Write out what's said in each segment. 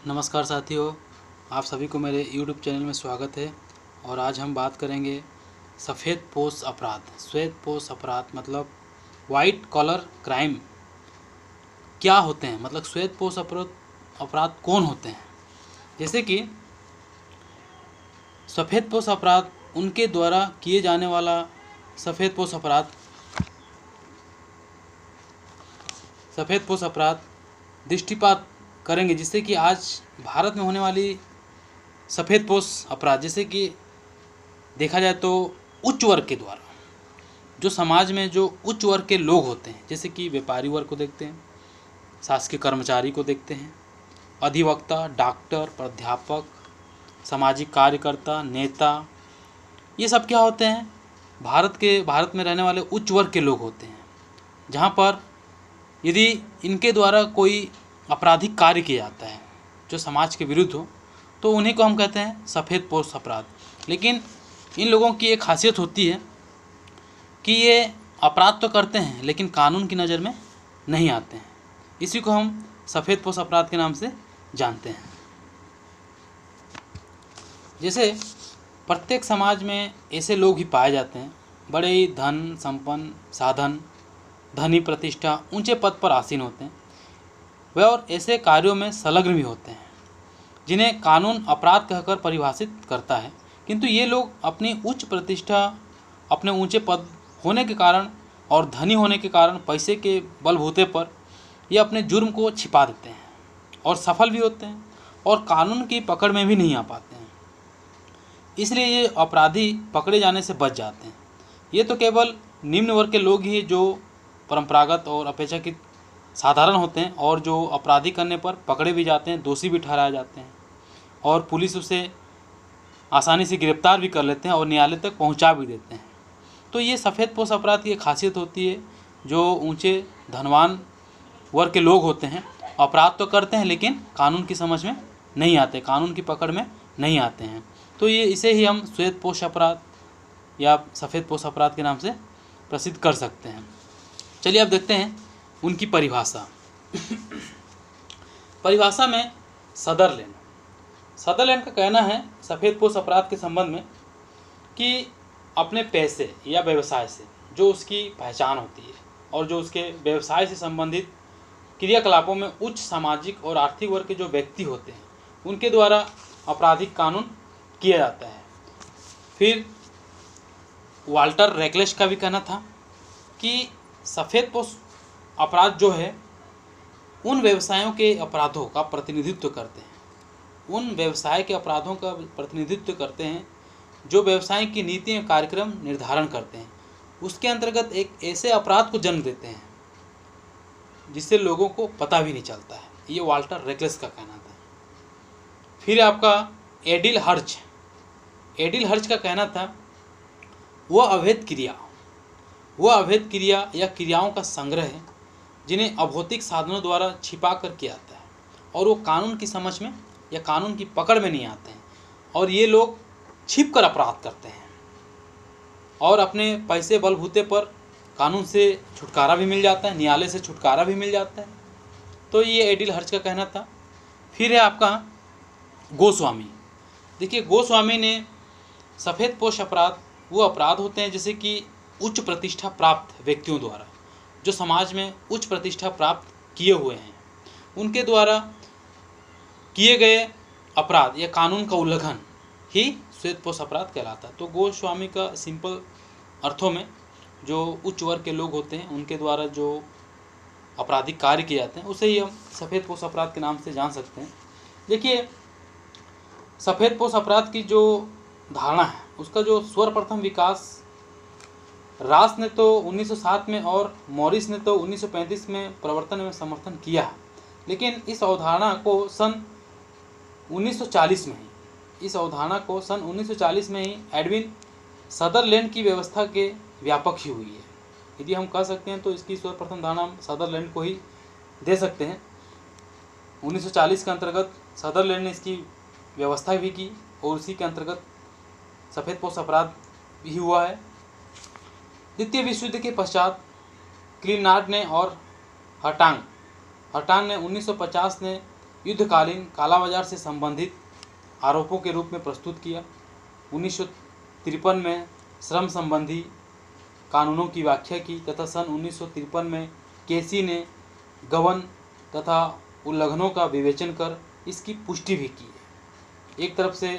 नमस्कार साथियों, आप सभी को मेरे YouTube चैनल में स्वागत है। और आज हम बात करेंगे सफ़ेदपोश अपराध। श्वेतपोश अपराध मतलब वाइट कॉलर क्राइम क्या होते हैं, मतलब श्वेतपोश अपराध कौन होते हैं। जैसे कि सफ़ेदपोश अपराध उनके द्वारा किए जाने वाला सफ़ेदपोश अपराध दृष्टिपात करेंगे, जिससे कि आज भारत में होने वाली सफ़ेदपोश अपराध, जैसे कि देखा जाए तो उच्च वर्ग के द्वारा, जो समाज में जो उच्च वर्ग के लोग होते हैं, जैसे कि व्यापारी वर्ग को देखते हैं, शासकीय कर्मचारी को देखते हैं, अधिवक्ता, डॉक्टर, प्राध्यापक, सामाजिक कार्यकर्ता, नेता, ये सब क्या होते हैं, भारत में रहने वाले उच्च वर्ग के लोग होते हैं। जहाँ पर यदि इनके द्वारा कोई आपराधिक कार्य किया जाता है जो समाज के विरुद्ध हो, तो उन्हीं को हम कहते हैं सफ़ेदपोश अपराध। लेकिन इन लोगों की एक खासियत होती है कि ये अपराध तो करते हैं लेकिन कानून की नज़र में नहीं आते हैं। इसी को हम सफ़ेदपोश अपराध के नाम से जानते हैं। जैसे प्रत्येक समाज में ऐसे लोग ही पाए जाते हैं, बड़े ही धन संपन्न, साधन, धनी, प्रतिष्ठा, ऊंचे पद पर आसीन होते हैं वे, और ऐसे कार्यों में संलग्न भी होते हैं जिन्हें कानून अपराध कहकर परिभाषित करता है। किंतु ये लोग अपनी उच्च प्रतिष्ठा, अपने ऊंचे पद होने के कारण और धनी होने के कारण, पैसे के बलबूते पर ये अपने जुर्म को छिपा देते हैं और सफल भी होते हैं और कानून की पकड़ में भी नहीं आ पाते हैं। इसलिए ये अपराधी पकड़े जाने से बच जाते हैं। ये तो केवल निम्न वर्ग के लोग ही जो परंपरागत और अपेक्षाकृत साधारण होते हैं और जो अपराधी करने पर पकड़े भी जाते हैं, दोषी भी ठहराए जाते हैं और पुलिस उसे आसानी से गिरफ्तार भी कर लेते हैं और न्यायालय तक पहुंचा भी देते हैं। तो ये सफ़ेदपोश अपराध की एक खासियत होती है। जो ऊंचे धनवान वर्ग के लोग होते हैं अपराध तो करते हैं लेकिन कानून की समझ में नहीं आते, कानून की पकड़ में नहीं आते हैं। तो ये इसे ही हम श्वेतपोश अपराध या सफ़ेदपोश अपराध के नाम से प्रसिद्ध कर सकते हैं। चलिए अब देखते हैं उनकी परिभाषा। परिभाषा में सदरलैंड का कहना है सफ़ेदपोश अपराध के संबंध में कि अपने पैसे या व्यवसाय से जो उसकी पहचान होती है और जो उसके व्यवसाय से संबंधित क्रियाकलापों में उच्च सामाजिक और आर्थिक वर्ग के जो व्यक्ति होते हैं उनके द्वारा आपराधिक कानून किया जाता है। फिर वाल्टर रेकलेस का भी कहना था कि सफ़ेदपोश अपराध जो है उन व्यवसायों के अपराधों का प्रतिनिधित्व करते हैं, उन व्यवसाय के अपराधों का प्रतिनिधित्व करते हैं जो व्यवसाय की नीति और कार्यक्रम निर्धारण करते हैं, उसके अंतर्गत एक ऐसे अपराध को जन्म देते हैं जिससे लोगों को पता भी नहीं चलता है। ये वाल्टर रेकलेस का कहना था। फिर आपका एडिल हर्च का कहना था वह अवैध क्रिया या क्रियाओं का संग्रह है जिन्हें अभौतिक साधनों द्वारा छिपा कर किया जाता है और वो कानून की समझ में या कानून की पकड़ में नहीं आते हैं और ये लोग छिप कर अपराध करते हैं और अपने पैसे बलबूते पर कानून से छुटकारा भी मिल जाता है, न्यायालय से छुटकारा भी मिल जाता है। तो ये एडिल हर्च का कहना था। फिर है आपका गोस्वामी। देखिए, गोस्वामी ने सफ़ेदपोश अपराध वो अपराध होते हैं जैसे कि उच्च प्रतिष्ठा प्राप्त व्यक्तियों द्वारा, जो समाज में उच्च प्रतिष्ठा प्राप्त किए हुए हैं, उनके द्वारा किए गए अपराध या कानून का उल्लंघन ही श्वेतपोश अपराध कहलाता है। तो गोस्वामी का सिंपल अर्थों में जो उच्च वर्ग के लोग होते हैं उनके द्वारा जो आपराधिक कार्य किए जाते हैं उसे ही हम सफ़ेदपोश अपराध के नाम से जान सकते हैं। देखिए, सफ़ेदपोश अपराध की जो धारणा है उसका जो सर्वप्रथम विकास रास ने तो 1907 में और मॉरिस ने तो 1935 में प्रवर्तन में समर्थन किया है, लेकिन इस अवधारणा को सन 1940 में ही एडविन सदरलैंड की व्यवस्था के व्यापक ही हुई है। यदि हम कह सकते हैं तो इसकी सर्वप्रथम धारणा हम सदरलैंड को ही दे सकते हैं। 1940 के अंतर्गत सदरलैंड ने इसकी व्यवस्था भी की और उसी के अंतर्गत सफ़ेदपोश अपराध भी हुआ है। द्वितीय विश्व युद्ध के पश्चात क्लिनार्ड ने और हटांग ने 1950 ने युद्धकालीन कालाबाजार से संबंधित आरोपों के रूप में प्रस्तुत किया। 1953 में श्रम संबंधी कानूनों की व्याख्या की तथा सन 1953 में केसी ने गबन तथा उल्लंघनों का विवेचन कर इसकी पुष्टि भी की है। एक तरफ से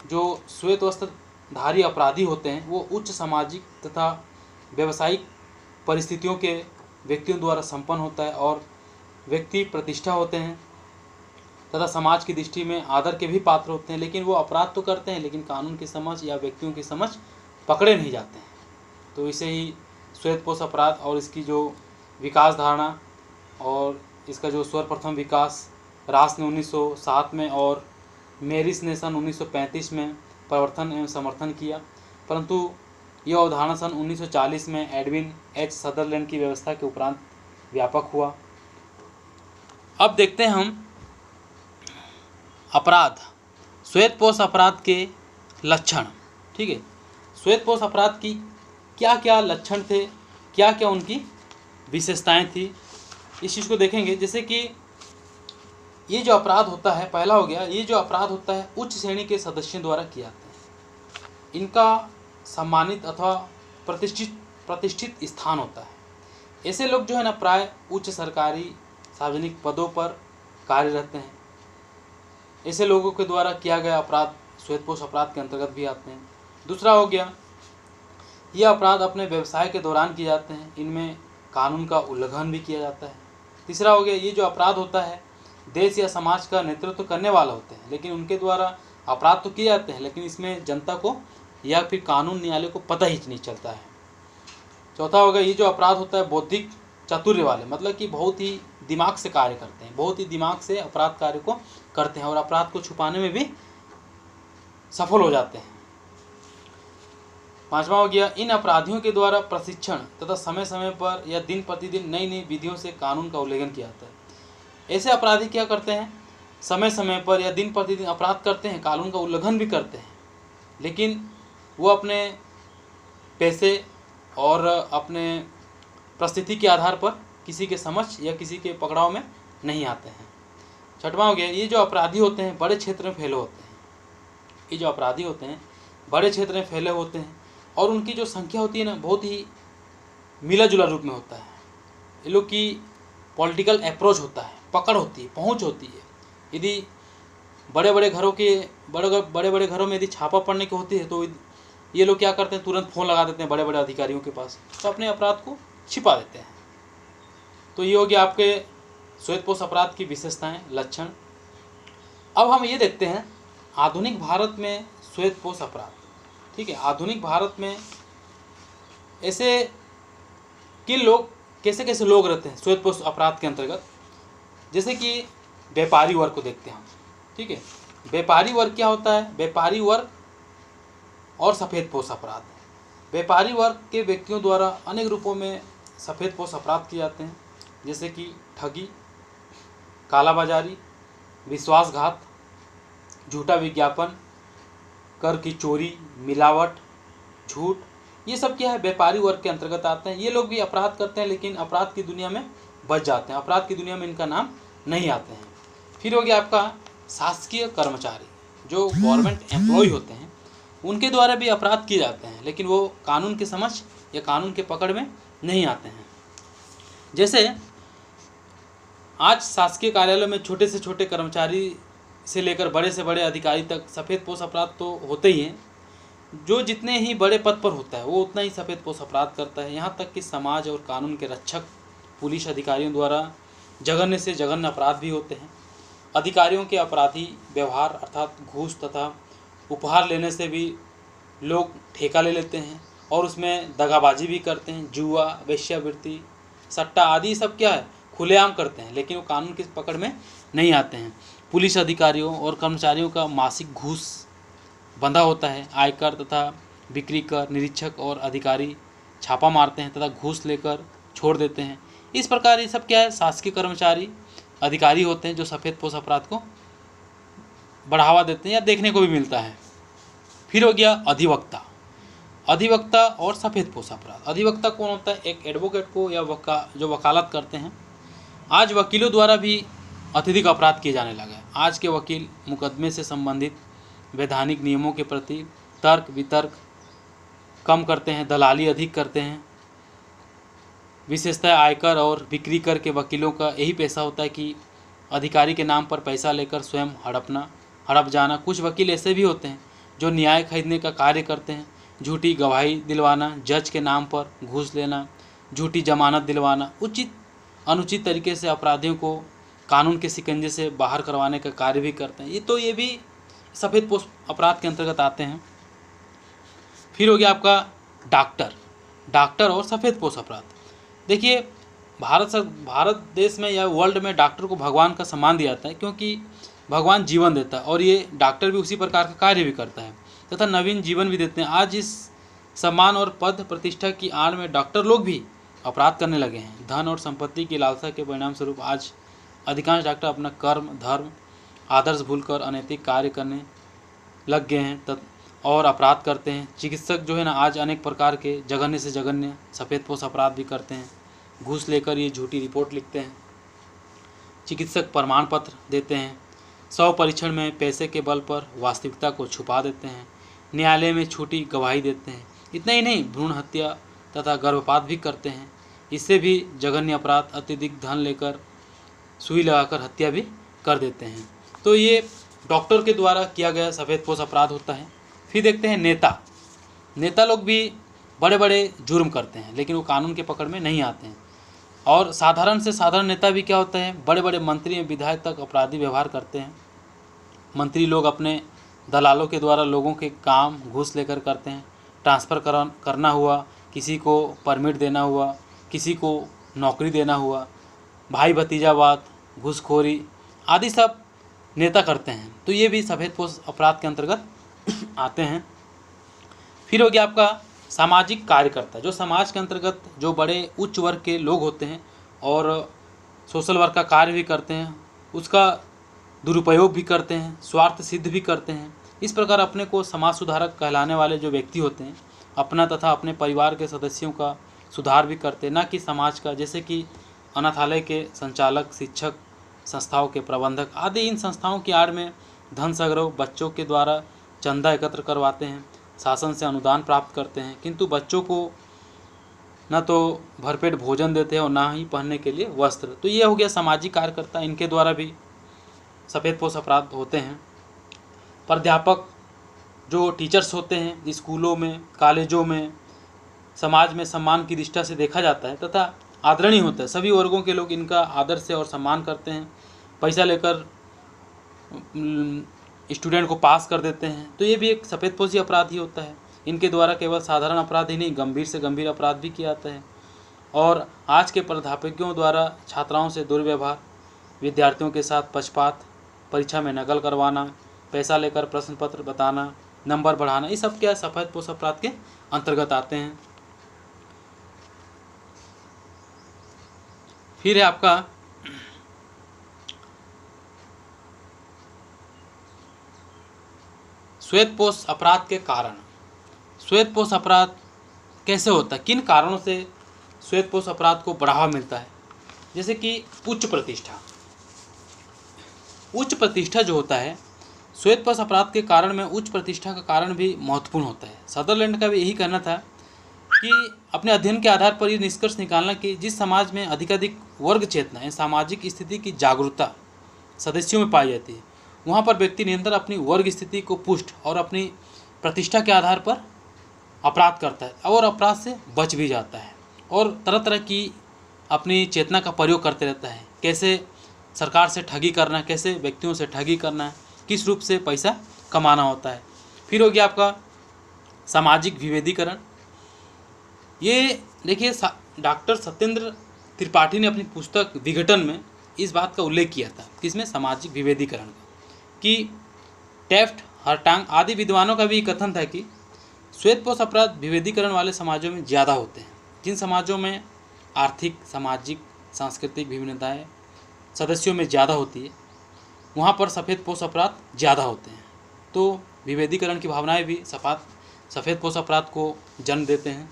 जो श्वेत वस्त्रधारी अपराधी होते हैं वो उच्च सामाजिक तथा व्यावसायिक परिस्थितियों के व्यक्तियों द्वारा संपन्न होता है और व्यक्ति प्रतिष्ठा होते हैं तथा समाज की दृष्टि में आदर के भी पात्र होते हैं, लेकिन वो अपराध तो करते हैं लेकिन कानून की समझ या व्यक्तियों की समझ पकड़े नहीं जाते हैं। तो इसे ही श्वेतपोश अपराध और इसकी जो विकास धारणा और इसका जो सर्वप्रथम विकास रास ने 1907 में और मेरिस ने सन 1935 में प्रवर्तन एवं समर्थन किया, परंतु यह अवधारणा सन 1940 में एडविन एच सदरलैंड की व्यवस्था के उपरांत व्यापक हुआ। अब देखते हैं हम अपराध, श्वेतपोश अपराध के लक्षण। ठीक है, श्वेतपोश अपराध की क्या क्या लक्षण थे, क्या क्या उनकी विशेषताएं थी, इस चीज़ को देखेंगे। जैसे कि ये जो अपराध होता है, पहला हो गया, ये जो अपराध होता है उच्च श्रेणी के सदस्यों द्वारा किया जाता है। इनका सम्मानित अथवा प्रतिष्ठित स्थान होता है। ऐसे लोग जो है ना प्राय उच्च सरकारी सार्वजनिक पदों पर कार्यरत हैं। ऐसे लोगों के द्वारा किया गया अपराध श्वेतपोश अपराध के अंतर्गत भी आते हैं। दूसरा हो गया, ये अपराध अपने व्यवसाय के दौरान किए जाते हैं, इनमें कानून का उल्लंघन भी किया जाता है। तीसरा हो गया, ये जो अपराध होता है देश या समाज का नेतृत्व करने वाला होते हैं, लेकिन उनके द्वारा अपराध तो किए जाते हैं लेकिन इसमें जनता को या फिर कानून न्यायालय को पता ही नहीं चलता है। चौथा हो गया, ये जो अपराध होता है बौद्धिक चातुर्य वाले, मतलब कि बहुत ही दिमाग से कार्य करते हैं, बहुत ही दिमाग से अपराध कार्य को करते हैं और अपराध को छुपाने में भी सफल हो जाते हैं। पांचवा हो गया, इन अपराधियों के द्वारा प्रशिक्षण तथा समय समय पर या दिन प्रतिदिन नई नई विधियों से कानून का उल्लंघन किया जाता है। ऐसे अपराधी क्या करते हैं, समय समय पर या दिन प्रतिदिन अपराध करते हैं, कानून का उल्लंघन भी करते हैं, लेकिन वो अपने पैसे और अपने परिस्थिति के आधार पर किसी के समझ या किसी के पकड़ाव में नहीं आते हैं। छठवां हो गया, ये जो अपराधी होते हैं बड़े क्षेत्र में फैले होते हैं। ये जो अपराधी होते हैं बड़े क्षेत्र में फैले होते हैं और उनकी जो संख्या होती है ना बहुत ही मिला जुला रूप में होता है। ये लोग की पॉलिटिकल अप्रोच होता है, पकड़ होती है, पहुंच होती है। यदि बड़े बड़े घरों में यदि छापा पड़ने की होती है तो ये लोग क्या करते हैं, तुरंत फ़ोन लगा देते हैं बड़े बड़े अधिकारियों के पास, तो अपने अपराध को छिपा देते हैं। तो ये हो गया आपके श्वेतपोश अपराध की विशेषताएं, लक्षण। अब हम ये देखते हैं आधुनिक भारत में श्वेतपोश अपराध। ठीक है, आधुनिक भारत में ऐसे किन लोग, कैसे कैसे लोग रहते हैं श्वेतपोश अपराध के अंतर्गत। जैसे कि व्यापारी वर्ग को देखते हैं हम। ठीक है, व्यापारी वर्ग क्या होता है, व्यापारी वर्ग और सफ़ेदपोश अपराध। व्यापारी वर्ग के व्यक्तियों द्वारा अनेक रूपों में सफ़ेदपोश अपराध किए जाते हैं, जैसे कि ठगी, कालाबाजारी, विश्वासघात, झूठा विज्ञापन, कर की चोरी, मिलावट, झूठ, ये सब क्या है व्यापारी वर्ग के अंतर्गत आते हैं। ये लोग भी अपराध करते हैं लेकिन अपराध की दुनिया में बच जाते हैं, अपराध की दुनिया में इनका नाम नहीं आते हैं। फिर हो गया आपका शासकीय कर्मचारी, जो गवर्नमेंट एम्प्लॉय होते हैं, उनके द्वारा भी अपराध किए जाते हैं लेकिन वो कानून की समझ या कानून के पकड़ में नहीं आते हैं। जैसे आज शासकीय कार्यालयों में छोटे से छोटे कर्मचारी से लेकर बड़े से बड़े अधिकारी तक सफ़ेदपोश अपराध तो होते ही हैं। जो जितने ही बड़े पद पर होता है वो उतना ही सफ़ेदपोश अपराध करता है। यहाँ तक कि समाज और कानून के रक्षक पुलिस अधिकारियों द्वारा जघन्य से जघन्य अपराध भी होते हैं। अधिकारियों के अपराधी व्यवहार अर्थात घूस तथा उपहार लेने से भी लोग ठेका ले लेते हैं और उसमें दगाबाजी भी करते हैं। जुआ, वेश्यावृत्ति, सट्टा आदि सब क्या है खुलेआम करते हैं लेकिन वो कानून की पकड़ में नहीं आते हैं। पुलिस अधिकारियों और कर्मचारियों का मासिक घूस बंधा होता है। आयकर तथा बिक्री कर निरीक्षक और अधिकारी छापा मारते हैं तथा घूस लेकर छोड़ देते हैं। इस प्रकार ये सब क्या है शासकीय कर्मचारी अधिकारी होते हैं जो सफ़ेदपोश अपराध को बढ़ावा देते हैं या देखने को भी मिलता है। फिर हो गया अधिवक्ता, अधिवक्ता और सफ़ेदपोश अपराध। अधिवक्ता कौन होता है, एक एडवोकेट को या जो वकालत करते हैं। आज वकीलों द्वारा भी अत्यधिक अपराध किए जाने लगा है। आज के वकील मुकदमे से संबंधित वैधानिक नियमों के प्रति तर्क वितर्क कम करते हैं, दलाली अधिक करते हैं। विशेषतः आयकर और बिक्री कर के वकीलों का यही पेशा होता है कि अधिकारी के नाम पर पैसा लेकर स्वयं हड़प जाना। कुछ वकील ऐसे भी होते हैं जो न्याय खरीदने का कार्य करते हैं, झूठी गवाही दिलवाना, जज के नाम पर घूस लेना, झूठी जमानत दिलवाना, उचित अनुचित तरीके से अपराधियों को कानून के शिकंजे से बाहर करवाने का कार्य भी करते हैं। ये भी सफ़ेद पोश अपराध के अंतर्गत आते हैं। फिर हो गया आपका डॉक्टर और सफ़ेद पोश अपराध। देखिए, भारत देश में या वर्ल्ड में डॉक्टर को भगवान का सम्मान दिया जाता है, क्योंकि भगवान जीवन देता है और ये डॉक्टर भी उसी प्रकार का कार्य भी करता है तथा नवीन जीवन भी देते हैं। आज इस सम्मान और पद प्रतिष्ठा की आड़ में डॉक्टर लोग भी अपराध करने लगे हैं। धन और संपत्ति की लालसा के परिणाम स्वरूप आज अधिकांश डॉक्टर अपना कर्म धर्म आदर्श भूलकर अनैतिक कार्य करने लग गए हैं और अपराध करते हैं। चिकित्सक जो है ना, आज अनेक प्रकार के जघन्य से जघन्य सफ़ेद पोश अपराध भी करते हैं। घूस लेकर ये झूठी रिपोर्ट लिखते हैं, चिकित्सक प्रमाण पत्र देते हैं, 100 परीक्षण में पैसे के बल पर वास्तविकता को छुपा देते हैं, न्यायालय में झूठी गवाही देते हैं। इतना ही नहीं, भ्रूण हत्या तथा गर्भपात भी करते हैं। इससे भी जघन्य अपराध, अत्यधिक धन लेकर सुई लगाकर हत्या भी कर देते हैं। तो ये डॉक्टर के द्वारा किया गया सफ़ेद पोश अपराध होता है। फिर देखते हैं नेता लोग भी बड़े बड़े जुर्म करते हैं, लेकिन वो कानून के पकड़ में नहीं आते हैं। और साधारण से साधारण नेता भी क्या होता है, बड़े बड़े मंत्री विधायक तक अपराधी व्यवहार करते हैं। मंत्री लोग अपने दलालों के द्वारा लोगों के काम घूस लेकर करते हैं। ट्रांसफ़र करना हुआ, किसी को परमिट देना हुआ, किसी को नौकरी देना हुआ, भाई भतीजावाद, घूसखोरी आदि सब नेता करते हैं। तो ये भी सफ़ेद पोश अपराध के अंतर्गत आते हैं। फिर हो गया आपका सामाजिक कार्यकर्ता, जो समाज के अंतर्गत जो बड़े उच्च वर्ग के लोग होते हैं और सोशल वर्क का कार्य भी करते हैं, उसका दुरुपयोग भी करते हैं, स्वार्थ सिद्ध भी करते हैं। इस प्रकार अपने को समाज सुधारक कहलाने वाले जो व्यक्ति होते हैं, अपना तथा अपने परिवार के सदस्यों का सुधार भी करते हैं, न कि समाज का। जैसे कि अनाथालय के संचालक, शिक्षक, संस्थाओं के प्रबंधक आदि इन संस्थाओं की आड़ में धन संग्रह, बच्चों के द्वारा चंदा एकत्र करवाते हैं, शासन से अनुदान प्राप्त करते हैं, किंतु बच्चों को न तो भरपेट भोजन देते हैं और ना ही पहनने के लिए वस्त्र। तो ये हो गया सामाजिक कार्यकर्ता, इनके द्वारा भी सफ़ेद पोश अपराध होते हैं। प्राध्यापक जो टीचर्स होते हैं, स्कूलों में कॉलेजों में समाज में सम्मान की दृष्टि से देखा जाता है तथा आदरणीय होता है। सभी वर्गों के लोग इनका आदर से और सम्मान करते हैं। पैसा लेकर स्टूडेंट को पास कर देते हैं। तो ये भी एक सफ़ेद पोशी अपराध ही होता है। इनके द्वारा केवल साधारण अपराध ही नहीं, गंभीर से गंभीर अपराध भी किया जाता है। और आज के प्राध्यापकों द्वारा छात्राओं से दुर्व्यवहार, विद्यार्थियों के साथ पक्षपात, परीक्षा में नकल करवाना, पैसा लेकर प्रश्न पत्र बताना, नंबर बढ़ाना, ये सब क्या सफ़ेद पोश अपराध के अंतर्गत आते हैं। फिर है आपका श्वेत पोश अपराध के कारण। श्वेत पोश अपराध कैसे होता है, किन कारणों से श्वेत पोश अपराध को बढ़ावा मिलता है? जैसे कि उच्च प्रतिष्ठा जो होता है, श्वेत पोश अपराध के कारण में उच्च प्रतिष्ठा का कारण भी महत्वपूर्ण होता है। सदरलैंड का भी यही कहना था कि अपने अध्ययन के आधार पर ये निष्कर्ष निकालना कि जिस समाज में अधिकाधिक वर्ग चेतना या सामाजिक स्थिति की जागरूकता सदस्यों में पाई जाती है, वहाँ पर व्यक्ति निरंतर अपनी वर्ग स्थिति को पुष्ट और अपनी प्रतिष्ठा के आधार पर अपराध करता है और अपराध से बच भी जाता है और तरह तरह की अपनी चेतना का प्रयोग करते रहता है। कैसे सरकार से ठगी करना, कैसे व्यक्तियों से ठगी करना, किस रूप से पैसा कमाना होता है। फिर हो गया आपका सामाजिक विभेदीकरण। ये देखिए, डॉक्टर सत्येंद्र त्रिपाठी ने अपनी पुस्तक विघटन में इस बात का उल्लेख किया था, किसमें, सामाजिक विभेदीकरण का, कि टेफ्ट, हर्टांग आदि विद्वानों का भी कथन था कि श्वेत पोश अपराध विभेदीकरण वाले समाजों में ज़्यादा होते हैं। जिन समाजों में आर्थिक, सामाजिक, सांस्कृतिक विभिन्नताएं सदस्यों में ज़्यादा होती है, वहाँ पर सफ़ेद पोश अपराध ज़्यादा होते हैं। तो विभेदीकरण की भावनाएं भी सफ़ेद पोश अपराध को जन्म देते हैं।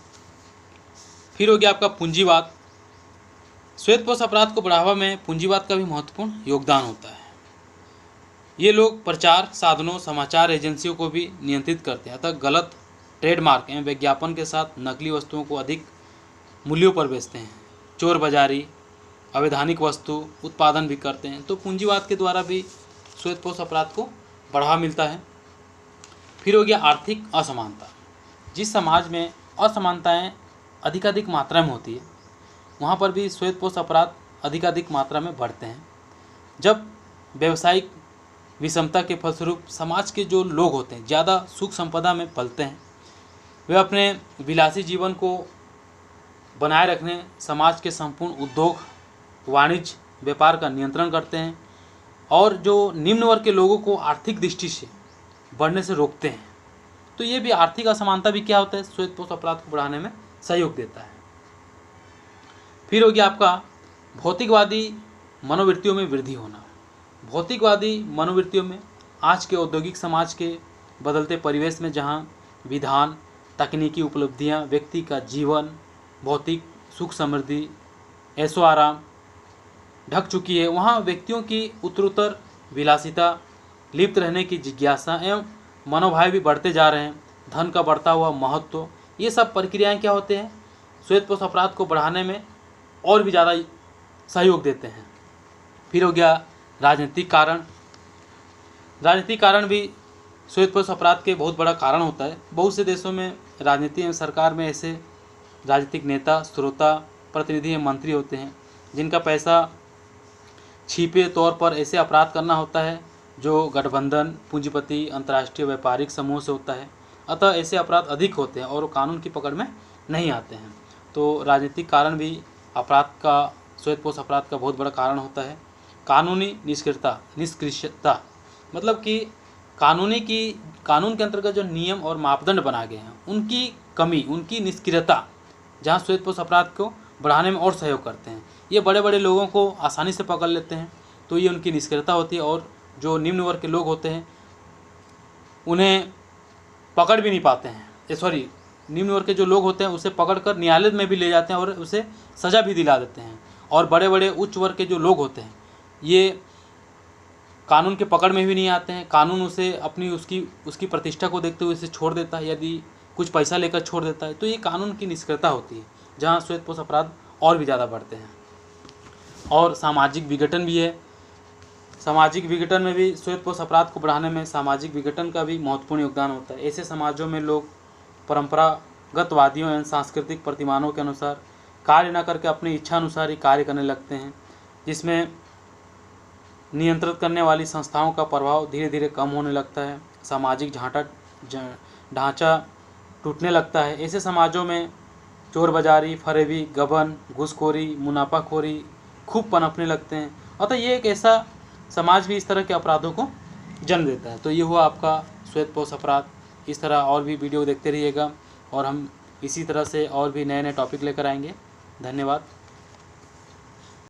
फिर हो गया आपका पूंजीवाद। श्वेतपोश अपराध को बढ़ावा में पूंजीवाद का भी महत्वपूर्ण योगदान होता है। ये लोग प्रचार साधनों, समाचार एजेंसियों को भी नियंत्रित करते हैं, अतः गलत ट्रेडमार्क एवं विज्ञापन के साथ नकली वस्तुओं को अधिक मूल्यों पर बेचते हैं। चोर बाजारी, अवैधानिक वस्तु उत्पादन भी करते हैं। तो पूंजीवाद के द्वारा भी श्वेतपोश अपराध को बढ़ावा मिलता है। फिर हो गया आर्थिक असमानता। जिस समाज में असमानताएं अधिकाधिक मात्रा में होती है, वहाँ पर भी श्वेतपोश अपराध अधिकाधिक मात्रा में बढ़ते हैं। जब व्यवसायिक विषमता के फलस्वरूप समाज के जो लोग होते हैं ज़्यादा सुख संपदा में पलते हैं, वे अपने विलासी जीवन को बनाए रखने समाज के संपूर्ण उद्योग, वाणिज्य, व्यापार का नियंत्रण करते हैं और जो निम्न वर्ग के लोगों को आर्थिक दृष्टि से बढ़ने से रोकते हैं। तो ये भी आर्थिक असमानता भी क्या होता है, श्वेतपोश अपराध को बढ़ाने में सहयोग देता है। फिर हो गया आपका भौतिकवादी मनोवृत्तियों में वृद्धि होना। भौतिकवादी मनोवृत्तियों में आज के औद्योगिक समाज के बदलते परिवेश में जहाँ विधान, तकनीकी उपलब्धियाँ, व्यक्ति का जीवन, भौतिक सुख समृद्धि, ऐशो आराम ढक चुकी है, वहाँ व्यक्तियों की उत्तरोत्तर विलासिता, लिप्त रहने की जिज्ञासा एवं मनोभाव भी बढ़ते जा रहे हैं। धन का बढ़ता हुआ महत्व, ये सब प्रक्रियाएं क्या होते हैं, श्वेतपोश अपराध को बढ़ाने में और भी ज़्यादा सहयोग देते हैं। फिर हो गया राजनीतिक कारण। राजनीतिक कारण भी श्वेतपोश अपराध के बहुत बड़ा कारण होता है। बहुत से देशों में राजनीति एवं सरकार में ऐसे राजनीतिक नेता, श्रोता, प्रतिनिधि एवं मंत्री होते हैं जिनका पैसा छिपे तौर पर ऐसे अपराध करना होता है जो गठबंधन, पूंजीपति, अंतर्राष्ट्रीय व्यापारिक समूह से होता है। अतः ऐसे अपराध अधिक होते हैं और कानून की पकड़ में नहीं आते हैं। तो राजनीतिक कारण भी अपराध का, श्वेतपोश अपराध का बहुत बड़ा कारण होता है। कानूनी निष्क्रियता मतलब कि कानून के अंतर्गत जो नियम और मापदंड बना गए हैं उनकी कमी, उनकी निष्क्रियता, जहाँ श्वेतपोश अपराध को बढ़ाने में और सहयोग करते हैं। ये बड़े बड़े लोगों को आसानी से पकड़ लेते हैं, तो ये उनकी निष्क्रियता होती है और जो निम्न वर्ग के लोग होते हैं उन्हें पकड़ भी नहीं पाते हैं। निम्न वर्ग के जो लोग होते हैं उसे पकड़कर न्यायालय में भी ले जाते हैं और उसे सज़ा भी दिला देते हैं। और बड़े बड़े उच्च वर्ग के जो लोग होते हैं ये कानून के पकड़ में भी नहीं आते हैं। कानून उसे अपनी उसकी प्रतिष्ठा को देखते हुए इसे छोड़ देता है, यदि कुछ पैसा लेकर छोड़ देता है। तो ये कानून की निष्क्रियता होती है, जहाँ श्वेतपोश अपराध और भी ज़्यादा बढ़ते हैं। और सामाजिक विघटन भी है। सामाजिक विघटन में भी श्वेतपोश अपराध को बढ़ाने में सामाजिक विघटन का भी महत्वपूर्ण योगदान होता है। ऐसे समाजों में लोग परंपरागतवादियों एवं सांस्कृतिक प्रतिमानों के अनुसार कार्य न करके अपनी इच्छा अनुसार ही कार्य करने लगते हैं, जिसमें नियंत्रित करने वाली संस्थाओं का प्रभाव धीरे धीरे कम होने लगता है। सामाजिक ढांचा टूटने लगता है। ऐसे समाजों में चोर बाजारी, फरेबी, गबन, घूसखोरी, मुनाफाखोरी खूब पनपने लगते हैं। अतः ये एक ऐसा समाज भी इस तरह के अपराधों को जन्म देता है। तो ये हुआ आपका श्वेतपोश अपराध। इस तरह और भी वीडियो देखते रहिएगा और हम इसी तरह से और भी नए नए टॉपिक लेकर आएंगे। धन्यवाद।